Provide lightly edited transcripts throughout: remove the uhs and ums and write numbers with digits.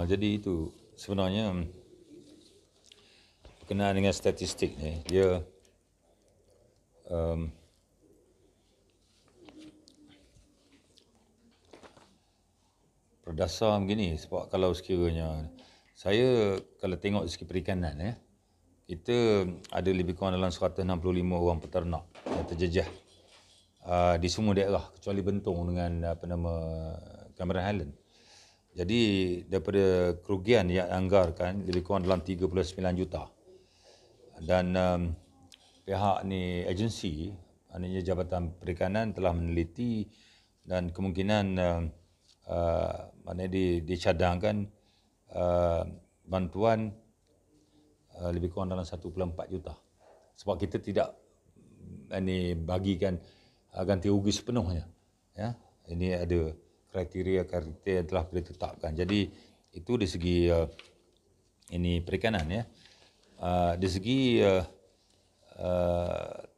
Jadi itu sebenarnya berkenaan dengan statistik ni, dia berdasar begini. Sebab kalau sekiranya saya kalau tengok dari segi perikanan, kita ada lebih kurang dalam 165 orang peternak yang terjejah di semua daerah kecuali Bentong dengan Cameron Highland. Jadi daripada kerugian yang anggarkan lebih kurang dalam 39 juta. Dan pihak ni agensi, maknanya Jabatan Perikanan telah meneliti dan kemungkinan maknanya dicadangkan bantuan lebih kurang dalam 1.4 juta. Sebab kita tidak bagikan ganti rugi sepenuhnya. Ya, ini ada kriteria yang telah ditetapkan. Jadi itu dari segi ini perikanan, ya. Dari segi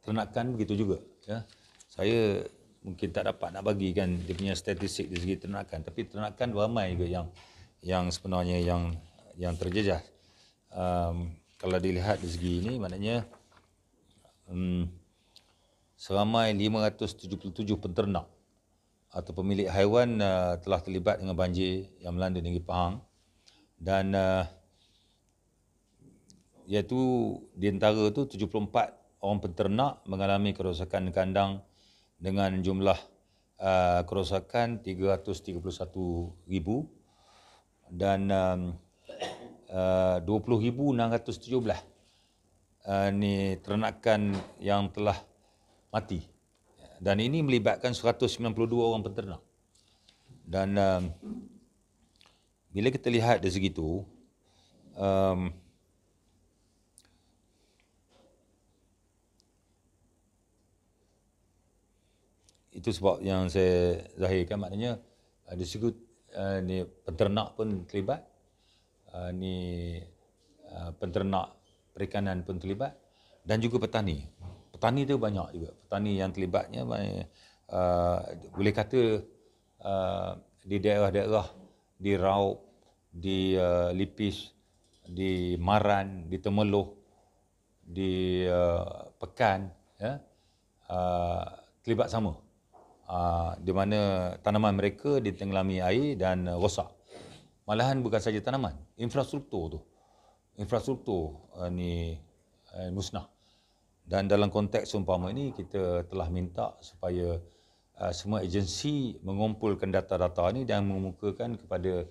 ternakan begitu juga, ya. Saya mungkin tak dapat nak bagikan dia punya statistik dari segi ternakan, tapi ternakan ramai juga yang sebenarnya yang terjejas. Kalau dilihat dari segi ini, maknanya seramai 577 peternak atau pemilik haiwan telah terlibat dengan banjir yang melanda negeri Pahang, dan iaitu di antara tu 74 orang peternak mengalami kerosakan kandang dengan jumlah kerosakan 331,000, dan 20,617 ni ternakan yang telah mati. Dan ini melibatkan 192 orang peternak. Dan bila kita lihat dari segitu, itu sebab yang saya zahirkan, maknanya dari segi ni peternak pun terlibat, peternak perikanan pun terlibat, dan juga petani. Petani tu banyak juga. Petani yang terlibatnya boleh kata di daerah-daerah, di Raub, di Lipis, di Maran, di Temeloh, di Pekan, ya, terlibat sama. Di mana tanaman mereka ditenggelami air dan rosak. Malahan bukan saja tanaman, infrastruktur ni musnah. Dan dalam konteks seumpama ini, kita telah minta supaya semua agensi mengumpulkan data-data ini dan mengemukakan kepada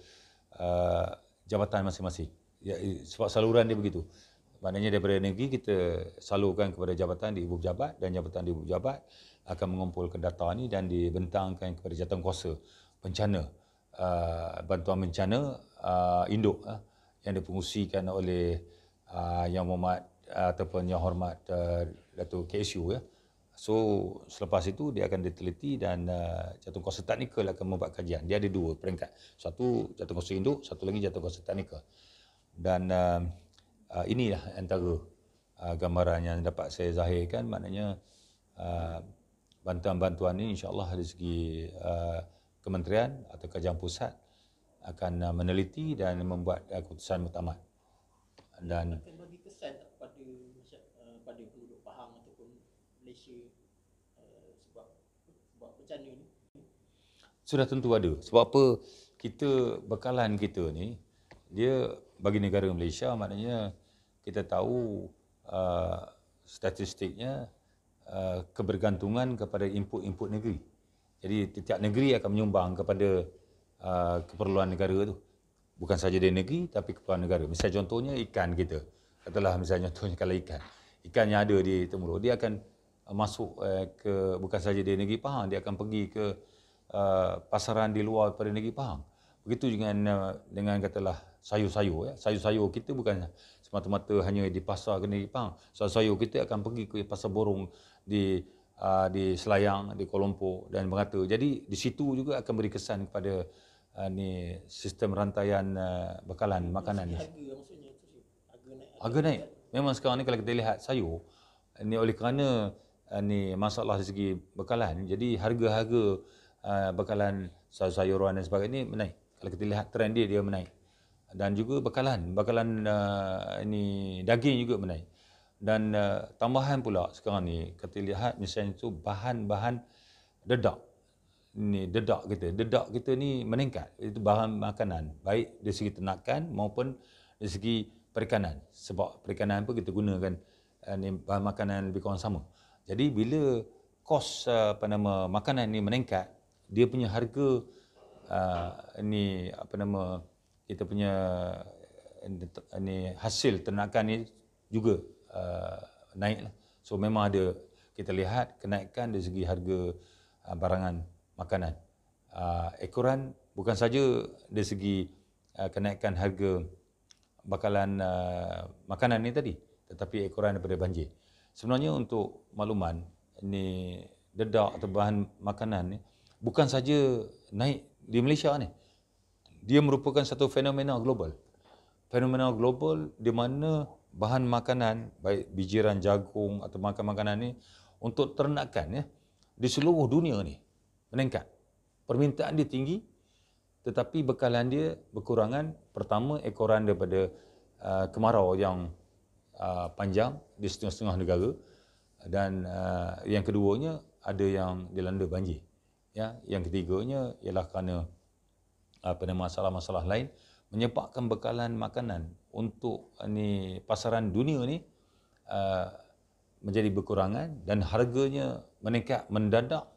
jabatan masing-masing. Ya, sebab saluran dia begitu. Maknanya daripada negeri kita salurkan kepada jabatan di ibu pejabat, dan jabatan di ibu pejabat akan mengumpulkan data ini dan dibentangkan kepada jawatankuasa bencana, bantuan bencana induk yang dipengusikan oleh Yang Berhormat ataupun Yang Hormat Datuk KSU, ya. So selepas itu dia akan diteliti, dan jawatankuasa teknikal akan membuat kajian. Dia ada dua peringkat. Satu jawatankuasa induk, satu lagi jawatankuasa teknikal. Dan inilah antara gambaran yang dapat saya zahirkan, maknanya bantuan-bantuan ini insya-Allah dari segi kementerian atau kerajaan pusat akan meneliti dan membuat keputusan muktamad. Dan akan bagi kesan tak pada penduduk Pahang ataupun Malaysia sebab bencana ini? Sudah tentu ada. Sebab apa? Bekalan kita ni, dia bagi negara Malaysia, maknanya kita tahu statistiknya kebergantungan kepada input negeri. Jadi setiap negeri akan menyumbang kepada keperluan negara tu. Bukan saja dari negeri, tapi keperluan negara. Misalnya contohnya ikan kita. Katalah misalnya contohnya kalau ikan yang ada di Temerloh, dia akan masuk ke bukan saja dari negeri Pahang, dia akan pergi ke pasaran di luar daripada negeri Pahang. Begitu dengan katalah sayur-sayur, ya. Sayur-sayur kita bukan semata-mata hanya di pasar ke negeri Pahang. Sayur-sayur kita akan pergi ke pasar borong di Selayang, di Kuala Lumpur dan merata. Jadi di situ juga akan beri kesan kepada sistem rantaian bekalan makanan ni. Harga naik. Memang sekarang ni kalau kita lihat sayur ni, oleh kerana masalah dari segi bekalan, jadi harga-harga bekalan sayur-sayuran dan sebagainya ni menaik. Kalau kita lihat trend dia menaik. dan juga bakalan ini daging juga menaik. Dan tambahan pula sekarang ni kita lihat misalnya tu bahan-bahan dedak. Ni dedak kita ni meningkat. Itu bahan makanan baik dari segi ternakan maupun dari segi perikanan. Sebab perikanan pun kita gunakan ni bahan makanan yang lebih kurang sama. Jadi bila kos makanan ni meningkat, dia punya harga kita punya hasil ternakan ni juga naik lah. So memang ada kita lihat kenaikan dari segi harga barangan makanan. Ekoran bukan saja dari segi kenaikan harga bakalan makanan ni tadi, tetapi ekoran daripada banjir. Sebenarnya untuk makluman, ni dedak atau bahan makanan ni bukan saja naik di Malaysia ni. Dia merupakan satu fenomena global. Fenomena global di mana bahan makanan, baik bijiran jagung atau makanan ni untuk ternakan di seluruh dunia ni meningkat. Permintaan dia tinggi tetapi bekalan dia berkurangan. Pertama, ekoran daripada kemarau yang panjang di setengah-setengah negara, dan yang keduanya ada yang dilanda banjir. Ya, yang ketiganya ialah kerana masalah-masalah lain menyebabkan bekalan makanan untuk pasaran dunia ni menjadi berkurangan dan harganya meningkat mendadak.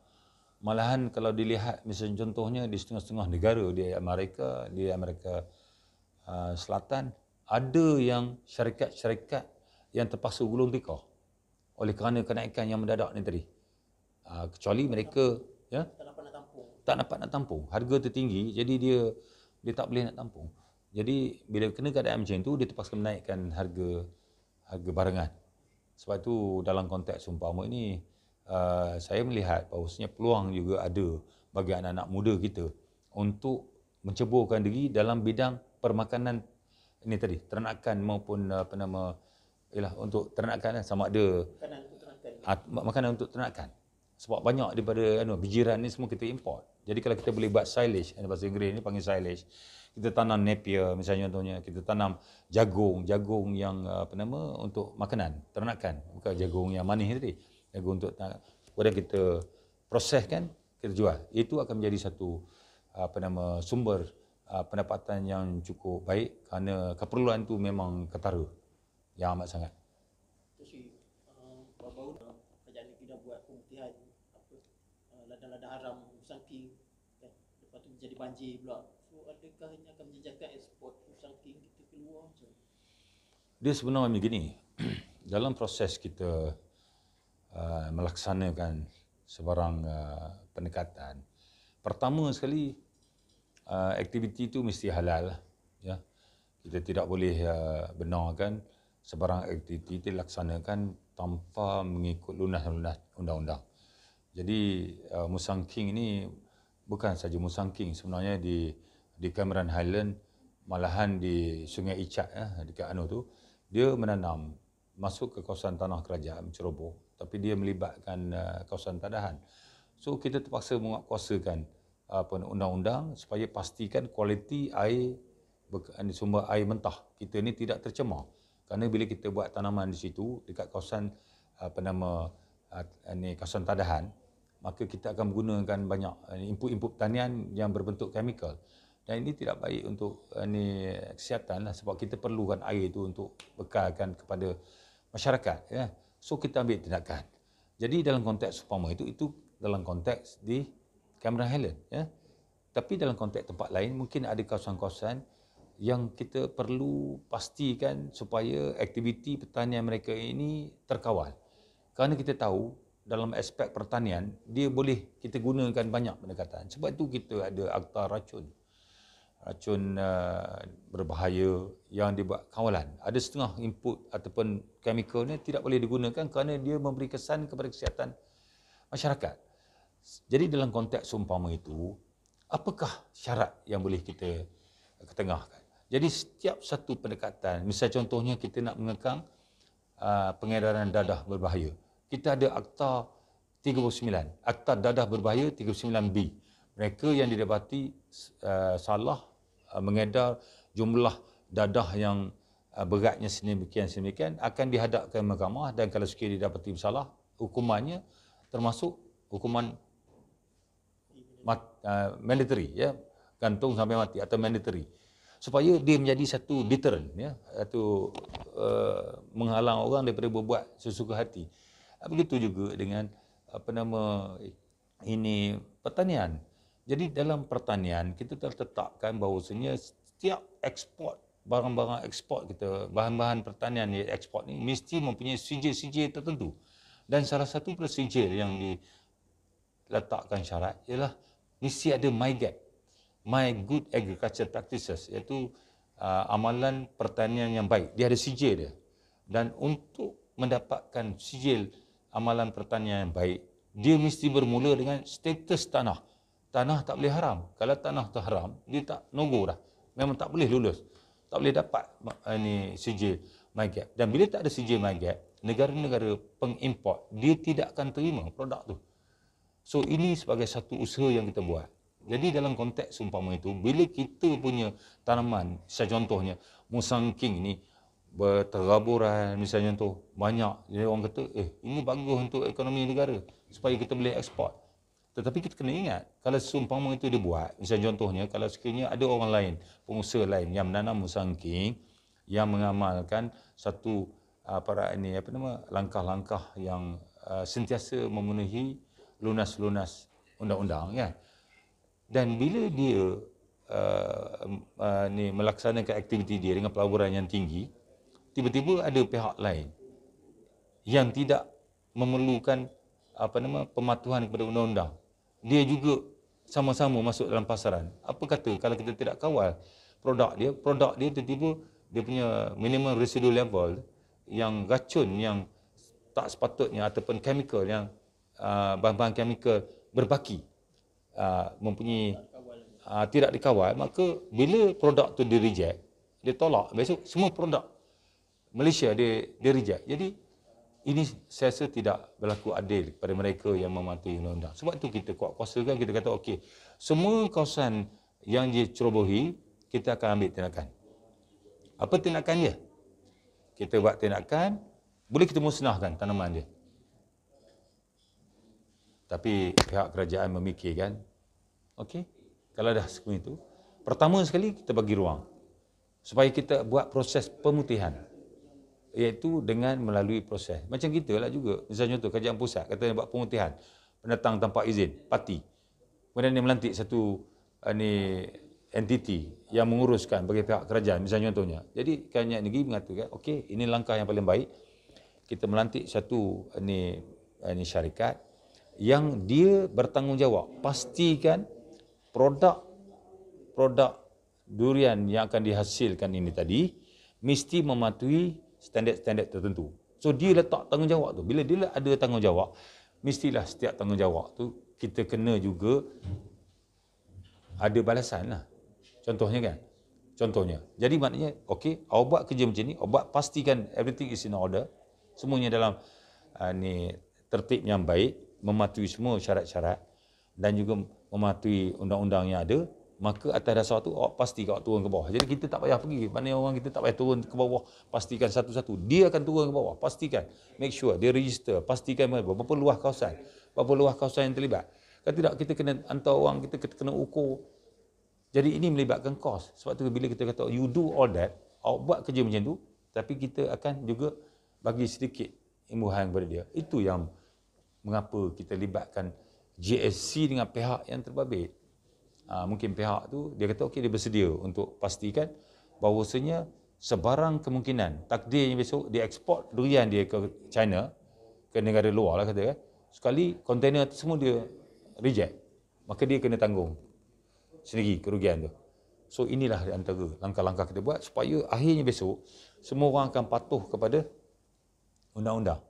Malahan kalau dilihat misalnya contohnya di setengah-setengah negara di Amerika Selatan, ada yang syarikat-syarikat yang terpaksa gulung tikar oleh kerana kenaikan yang mendadak ni tadi. Kecuali mereka tak dapat nak tampung. Harga tertinggi, jadi dia tak boleh nak tampung. Jadi bila kena keadaan macam tu, dia terpaksa menaikkan harga barangan. Sebab tu dalam konteks umpama ini, saya melihat bahawasanya peluang juga ada bagi anak-anak muda kita untuk menceburkan diri dalam bidang permakanan ini tadi, ternakan maupun untuk ternakan, sama ada makanan untuk ternakan. Sebab banyak daripada bijiran ni semua kita import. Jadi kalau kita boleh buat silage, bahasa Inggeris ni panggil silage. Kita tanam napier misalnya contohnya, kita tanam jagung yang untuk makanan, ternakan, bukan jagung yang manis tadi. Jagung untuk kemudian kita proseskan, kita jual. Itu akan menjadi satu sumber pendapatan yang cukup baik kerana keperluan tu memang ketara yang amat sangat. Baru kerajaan negeri dah buat pemutihan ladang-ladang haram Usang King kan? Lepas tu menjadi banjir pula. So adakah ini akan menjejakkan ekspor Usang King kita keluar macam? Dia sebenarnya begini. Dalam proses kita melaksanakan sebarang pendekatan, pertama sekali aktiviti itu mesti halal. Ya. Kita tidak boleh benarkan sebarang aktiviti dilaksanakan tanpa mengikut lunas-lunas undang-undang. Jadi Musang King ini bukan saja Musang King, sebenarnya di Cameron Highland, malahan di Sungai Icat dekat tu, dia menanam masuk ke kawasan tanah kerajaan ceroboh, tapi dia melibatkan kawasan tadahan. So kita terpaksa menguatkuasakan undang-undang supaya pastikan kualiti air, sumber air mentah kita ni tidak tercemar. Kerana bila kita buat tanaman di situ dekat kawasan kawasan tadahan, maka kita akan menggunakan banyak input pertanian yang berbentuk chemical. Dan ini tidak baik untuk kesihatan lah, sebab kita perlukan air itu untuk bekalkan kepada masyarakat. Ya. So kita ambil tindakan. Jadi dalam konteks umpama itu dalam konteks di Cameron Highland. Ya. Tapi dalam konteks tempat lain mungkin ada kawasan-kawasan yang kita perlu pastikan supaya aktiviti pertanian mereka ini terkawal. Kerana kita tahu dalam aspek pertanian, dia boleh kita gunakan banyak pendekatan. Sebab itu kita ada akta racun berbahaya yang dibuat kawalan. Ada setengah input ataupun chemical ni tidak boleh digunakan kerana dia memberi kesan kepada kesihatan masyarakat. Jadi dalam konteks umpama itu, apakah syarat yang boleh kita ketengahkan? Jadi setiap satu pendekatan, misal contohnya kita nak mengekang pengedaran dadah berbahaya. Kita ada Akta 39, Akta Dadah Berbahaya 39B. Mereka yang didapati salah mengedar jumlah dadah yang beratnya sedemikian akan dihadapkan mahkamah, dan kalau sekiranya didapati bersalah, hukumannya termasuk hukuman mandatory, ya, gantung sampai mati atau mandatory, supaya dia menjadi satu deterrent, ya, atau menghalang orang daripada berbuat sesuka hati. Begitu juga dengan ini pertanian. Jadi dalam pertanian kita telah tetapkan bahawasanya setiap ekspor barang-barang ekspor kita, bahan-bahan pertanian yang ekspor ni mesti mempunyai sijil-sijil tertentu. Dan salah satu sijil yang diletakkan syarat ialah mesti ada MyGAP, My Good Agriculture Practices, iaitu amalan pertanian yang baik. Dia ada sijil dia. Dan untuk mendapatkan sijil amalan pertanian yang baik, dia mesti bermula dengan status tanah. Tanah tak boleh haram. Kalau tanah tu haram, dia tak no-go dah. Memang tak boleh lulus. Tak boleh dapat sijil MyGAP. Dan bila tak ada sijil MyGAP, negara-negara pengimport, dia tidak akan terima produk tu. So ini sebagai satu usaha yang kita buat. Jadi dalam konteks umpama itu, bila kita punya tanaman, misalnya contohnya, musang king ni berteraburan, misalnya contoh, banyak. Jadi orang kata, ini bagus untuk ekonomi negara, supaya kita boleh ekspor. Tetapi kita kena ingat, kalau seumpama itu dia buat, misalnya contohnya, kalau sekiranya ada orang lain, pengusaha lain yang menanam musang king, yang mengamalkan satu langkah-langkah yang sentiasa memenuhi lunas-lunas undang-undang, kan? Dan bila dia melaksanakan aktiviti dia dengan pelaburan yang tinggi, tiba-tiba ada pihak lain yang tidak memerlukan pematuhan kepada undang-undang, dia juga sama-sama masuk dalam pasaran. Apa kata kalau kita tidak kawal produk dia tiba-tiba dia punya minimum residual level yang racun yang tak sepatutnya ataupun chemical yang bahan-bahan chemical berbaki mempunyai tidak dikawal, maka bila produk tu di reject, dia tolak, besok semua produk Malaysia dia reject. Jadi ini saya rasa tidak berlaku adil kepada mereka yang mematuhi undang-undang. Sebab itu kita kuat-kuasakan, kita kata okey, semua kawasan yang dicerobohi, kita akan ambil tindakan. Apa tindakan dia? Kita buat tindakan, boleh kita musnahkan tanaman dia. Tapi pihak kerajaan memikirkan, okey, kalau dah semua itu, pertama sekali kita bagi ruang supaya kita buat proses pemutihan, iaitu dengan melalui proses. Macam kita lah juga. Misalnya contoh, kerajaan pusat kata dia buat pemutihan, pendatang tanpa izin, parti. Kemudian dia melantik satu entiti yang menguruskan bagi pihak kerajaan, misalnya contohnya. Jadi kerajaan negeri mengatakan, okey, ini langkah yang paling baik. Kita melantik satu syarikat yang dia bertanggungjawab pastikan produk durian yang akan dihasilkan ini tadi mesti mematuhi standard-standard tertentu. So dia letak tanggungjawab tu. Bila dia ada tanggungjawab, mestilah setiap tanggungjawab tu kita kena juga ada balasan lah. Contohnya kan? Contohnya. Jadi maknanya, okey, awak buat kerja macam ni, awak buat pastikan everything is in order, semuanya dalam tertib yang baik, mematuhi semua syarat-syarat dan juga mematuhi undang-undang yang ada, maka atas dasar tu awak pasti awak turun ke bawah. Jadi kita tak payah pergi, mana orang kita tak payah turun ke bawah, pastikan satu-satu. Dia akan turun ke bawah, pastikan, make sure dia register, pastikan berapa luas kawasan, yang terlibat. Kalau tidak, kita kena hantar orang, kita kena ukur. Jadi ini melibatkan kos. Sebab tu bila kita kata you do all that, awak buat kerja macam tu, tapi kita akan juga bagi sedikit imbuhan kepada dia. Itu yang mengapa kita libatkan GSC dengan pihak yang terbabit. Mungkin pihak tu dia kata okey, dia bersedia untuk pastikan bahawasanya sebarang kemungkinan takdirnya besok dia ekspor durian dia ke China, ke negara luar lah kata kan, sekali kontainer tu semua dia reject, maka dia kena tanggung sendiri kerugian tu. So inilah antara langkah-langkah kita buat supaya akhirnya besok semua orang akan patuh kepada undang-undang.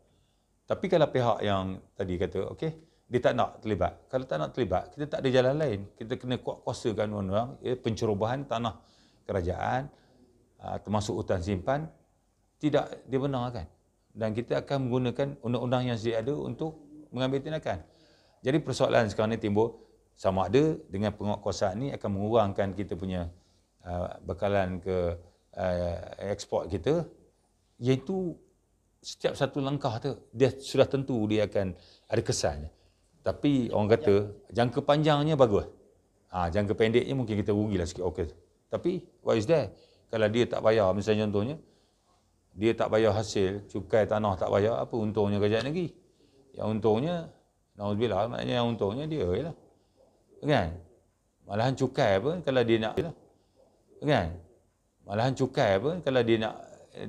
Tapi kalau pihak yang tadi kata okey, dia tak nak terlibat. Kalau tak nak terlibat, kita tak ada jalan lain. Kita kena kuat-kuasakan undang-undang, pencerobohan tanah kerajaan, termasuk hutan simpan, tidak dibenarkan. Dan kita akan menggunakan undang-undang yang sedia ada untuk mengambil tindakan. Jadi persoalan sekarang ni timbul, sama ada dengan penguatkuasaan ni akan mengurangkan kita punya bekalan ke ekspor kita, iaitu setiap satu langkah tu dia sudah tentu dia akan ada kesannya. Tapi orang kata jangka panjangnya bagus. Jangka pendeknya mungkin kita rugilah sikit. Okey. Tapi what is that? Kalau dia tak bayar, misalnya contohnya, dia tak bayar hasil, cukai tanah tak bayar, apa untungnya kerajaan negeri? Yang untungnya, nauzubillah, maknanya yang untungnya dia lah. Kan? Malahan cukai apa kalau dia nak, kan? Malahan cukai apa kalau dia nak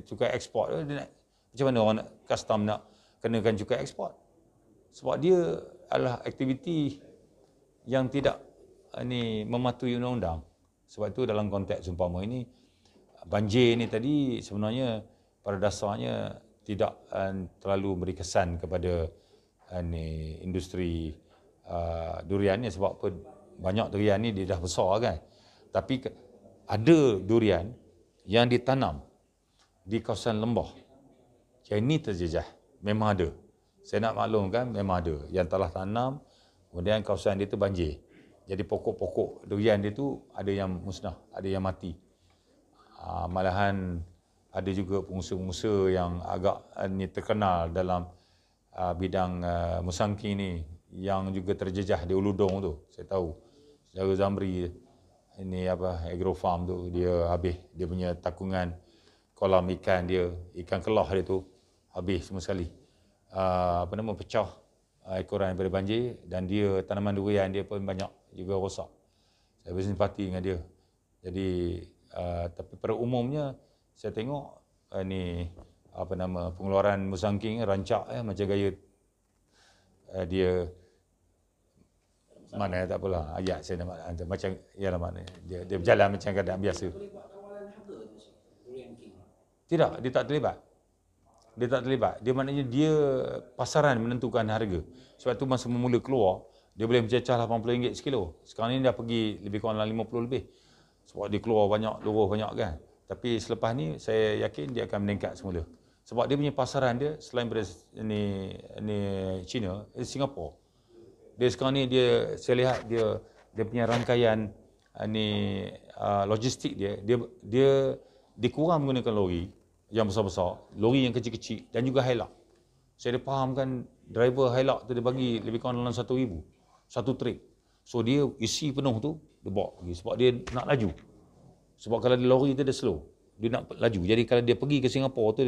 cukai ekspor, dia nak, macam mana orang nak custom nak kenakan cukai ekspor? Sebab dia adalah aktiviti yang tidak mematuhi undang-undang. Sebab itu dalam konteks umpama ini, banjir ni tadi sebenarnya pada dasarnya tidak terlalu beri kesan kepada industri durian ni. Sebab apa, banyak durian ni dia dah besar kan. Tapi ada durian yang ditanam di kawasan lembah. Yang ini terjejah. Memang ada. Saya nak maklumkan memang ada. Yang telah tanam, kemudian kawasan dia tu banjir. Jadi pokok-pokok durian dia tu ada yang musnah, ada yang mati. Malahan ada juga pengusaha-pengusaha yang agak terkenal dalam bidang musangking ni yang juga terjejah di Uludong tu. Saya tahu. Saudara Zamri ini agro farm tu, dia habis dia punya takungan kolam ikan dia, ikan kelah dia tu habis semua sekali. Pecah ekoran daripada banjir, dan dia tanaman durian dia pun banyak juga rosak. Saya bersimpati dengan dia. Jadi tapi pada umumnya saya tengok pengeluaran musangking rancak macam gaya dia mana tak apalah ayat saya nak macam ialah mana dia berjalan macam keadaan biasa. Tidak, dia tak terlibat. Dia tak terlibat. Dia maknanya dia pasaran menentukan harga. Sebab tu masa memula keluar, dia boleh mencecah RM80 sekilo. Sekarang ni dah pergi lebih kurang RM50 lebih. Sebab dia keluar banyak, luruh banyak kan. Tapi selepas ni saya yakin dia akan meningkat semula. Sebab dia punya pasaran dia selain daripada China, Singapura. Dia sekarang ni saya lihat dia punya rangkaian logistik dia dikurang menggunakan lori yang besar-besar, lori yang kecil-kecil dan juga Hilux. Saya dah fahamkan driver Hilux tu dia bagi lebih kurang dalam 1,000 satu trip. So dia isi penuh tu dia bawa pergi sebab dia nak laju. Sebab kalau di lori tu dia slow, dia nak laju. Jadi kalau dia pergi ke Singapura tu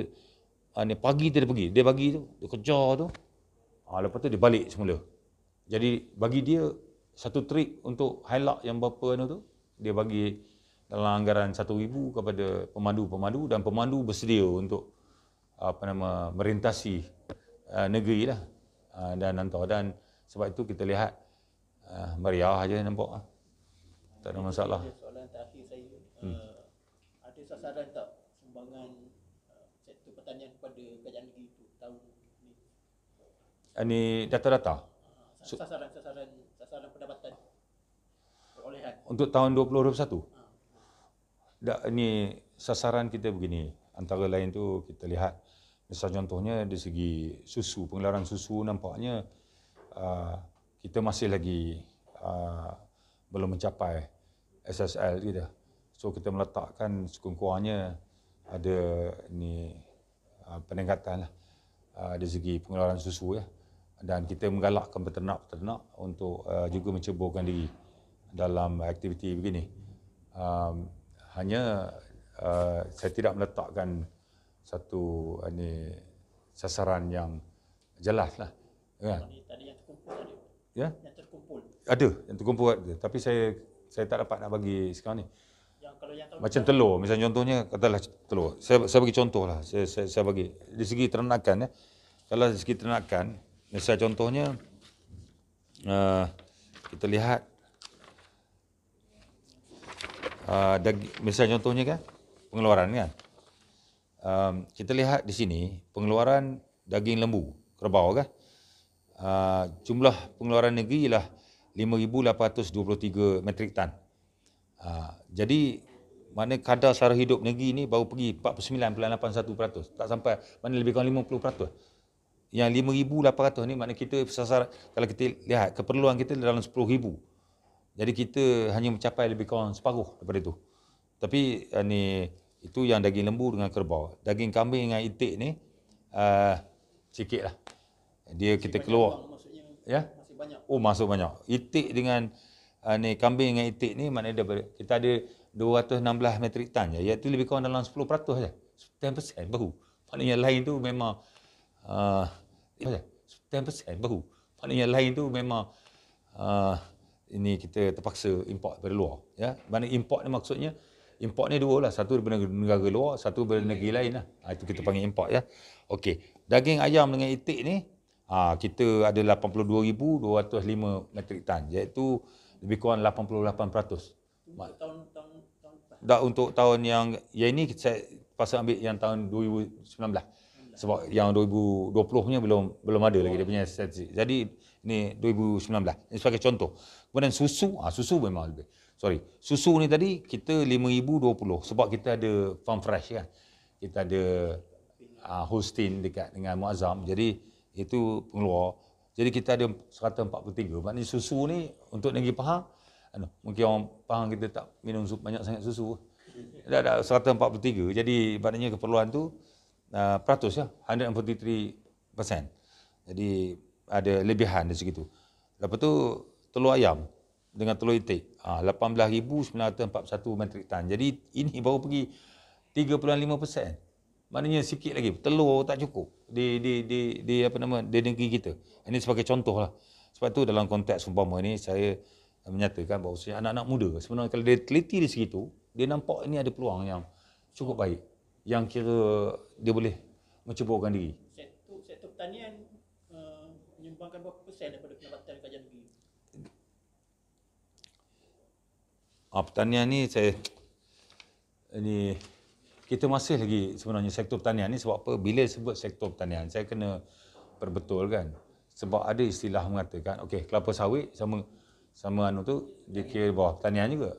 pagi tu dia bagi tu, dia kejar tu. Lepas tu dia balik semula. Jadi bagi dia satu trip untuk Hilux yang berapa tu, dia bagi dalam anggaran 1,000 kepada pemandu-pemandu, dan pemandu bersedia untuk merintasi negeri lah dan hantar. Dan sebab itu kita lihat meriah aja nampak. Tak ada masalah. Soalan terakhir saya, ada sasaran tak sumbangan sektor pertanian kepada kerajaan negeri itu tahun ni? Ini data-data. Sasaran pendapatan perolehan untuk tahun 2021. Ini sasaran kita begini. Antara lain tu kita lihat, misal contohnya dari segi susu, pengeluaran susu nampaknya kita masih lagi belum mencapai SSL kita. So kita meletakkan sekurang-kurangnya ada peningkatan lah dari segi pengeluaran susu ya. Dan kita menggalakkan peternak-peternak untuk juga menceburkan diri dalam aktiviti begini. Hanya saya tidak meletakkan satu sasaran yang jelas lah. Kan? Tadi yang terkumpul ada. Ya? Yang terkumpul. Ada, yang terkumpul ada. Tapi saya tak dapat nak bagi sekarang ni. Kalau yang macam telur, misalnya contohnya katalah telur. Saya bagi contoh lah. Saya bagi dari segi ternakan ya. Kalau dari segi ternakan, misalnya contohnya kita lihat misalnya contohnya kan pengeluaran kan. Kita lihat di sini pengeluaran daging lembu kerbau kan. Jumlah pengeluaran negeri ialah 5,823 metrik tan. Jadi mana kadar sara hidup negeri ni baru pergi 49.81%. Tak sampai, mana lebih kurang 50%. Yang 5,800 ni makna kita sasaran, kalau kita lihat keperluan kita dalam 10,000. Jadi kita hanya mencapai lebih kurang separuh daripada itu. Tapi ni itu yang daging lembu dengan kerbau. Daging kambing dengan itik ni sikit lah. Dia kita keluar. Maksudnya Ya? masih banyak. Oh, masuk banyak. Itik dengan ni kambing dengan itik ni maknanya kita ada 216 metrik tan je, iaitu lebih kurang dalam 10% saja. 10% baru. Maknanya yang lain tu memang 10% baru. Maknanya yang lain tu memang ini kita terpaksa import daripada luar, ya. Mana import ni maksudnya import ni dua lah, satu daripada negara luar, satu daripada negeri lain lah. Itu kita panggil import, ya. Okey, daging ayam dengan itik ni kita ada 82,205 metrik tan, iaitu lebih kurang 88%. Untuk tahun yang ini saya pasal ambil yang tahun 2019. Sebab yang 2020 punya belum ada lagi dia punya statistik. Jadi ni 2019. Ini sebagai contoh. Kemudian susu memang lebih. Susu ni tadi kita 5,020 sebab kita ada farm fresh kan. Kita ada Holstein dekat dengan Muazzam. Jadi itu pengeluar. Jadi kita ada 143. Maknanya susu ni untuk negeri Pahang, mungkin orang Pahang kita tak minum banyak sangat susu. Dah 143. Jadi maknanya keperluan tu peratus ya, 143%. Jadi ada lebihan dari segitu. Lepas tu telur ayam dengan telur itik 18,941 metrik tan. Jadi ini baru pergi 3.5%. Maknanya sikit lagi. Telur tak cukup di negeri kita. Ini sebagai contoh lah. Sebab tu dalam konteks umpama ni saya menyatakan bahawa anak-anak muda sebenarnya kalau dia teliti di segitu, dia nampak ini ada peluang yang cukup baik, yang kira dia boleh menceburkan diri. Sektor pertanian menyumbangkan berapa persen daripada pendapatan kerajaan negeri? Pertanian ni kita masih lagi sebenarnya sektor pertanian ni. Sebab apa? Bila sebut sektor pertanian saya kena perbetulkan. Sebab ada istilah mengatakan okey, kelapa sawit sama tu dia kira bawah pertanian juga.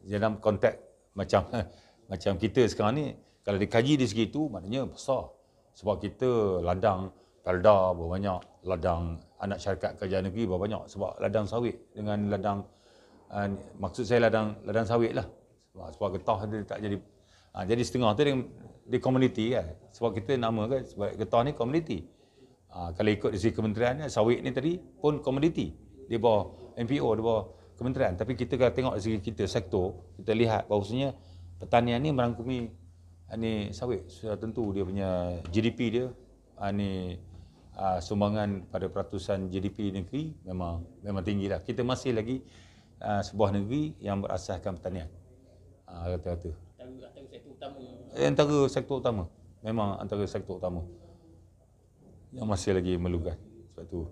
Dalam konteks macam kita sekarang ni, kalau dikaji di segitu maknanya besar. Sebab kita ladang Pelda berapa banyak, ladang anak syarikat kerajaan negeri berapa banyak. Sebab ladang sawit dengan ladang maksud saya ladang sawit lah. Sebab getah dia tak jadi jadi setengah tu dia komuniti kan. Sebab kita nama kan sebab getah ni komuniti. Kalau ikut dari kementerian ni, sawit ni tadi pun komoditi. Dia bawah MPO, dia bawah kementerian. Tapi kita kalau tengok dari segi kita sektor, kita lihat bahawasanya pertanian ni merangkumi sawit. Sudah tentu dia punya GDP dia sumbangan pada peratusan GDP negeri memang tinggi lah. Kita masih lagi sebuah negeri yang berasaskan pertanian. Kata-kata. Antara sektor utama. Antara sektor utama. Memang antara sektor utama. Yang masih lagi memerlukan. Sebab tu.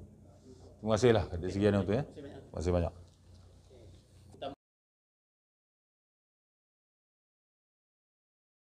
Terima kasihlah dari segi tu ya. Terima kasih banyak.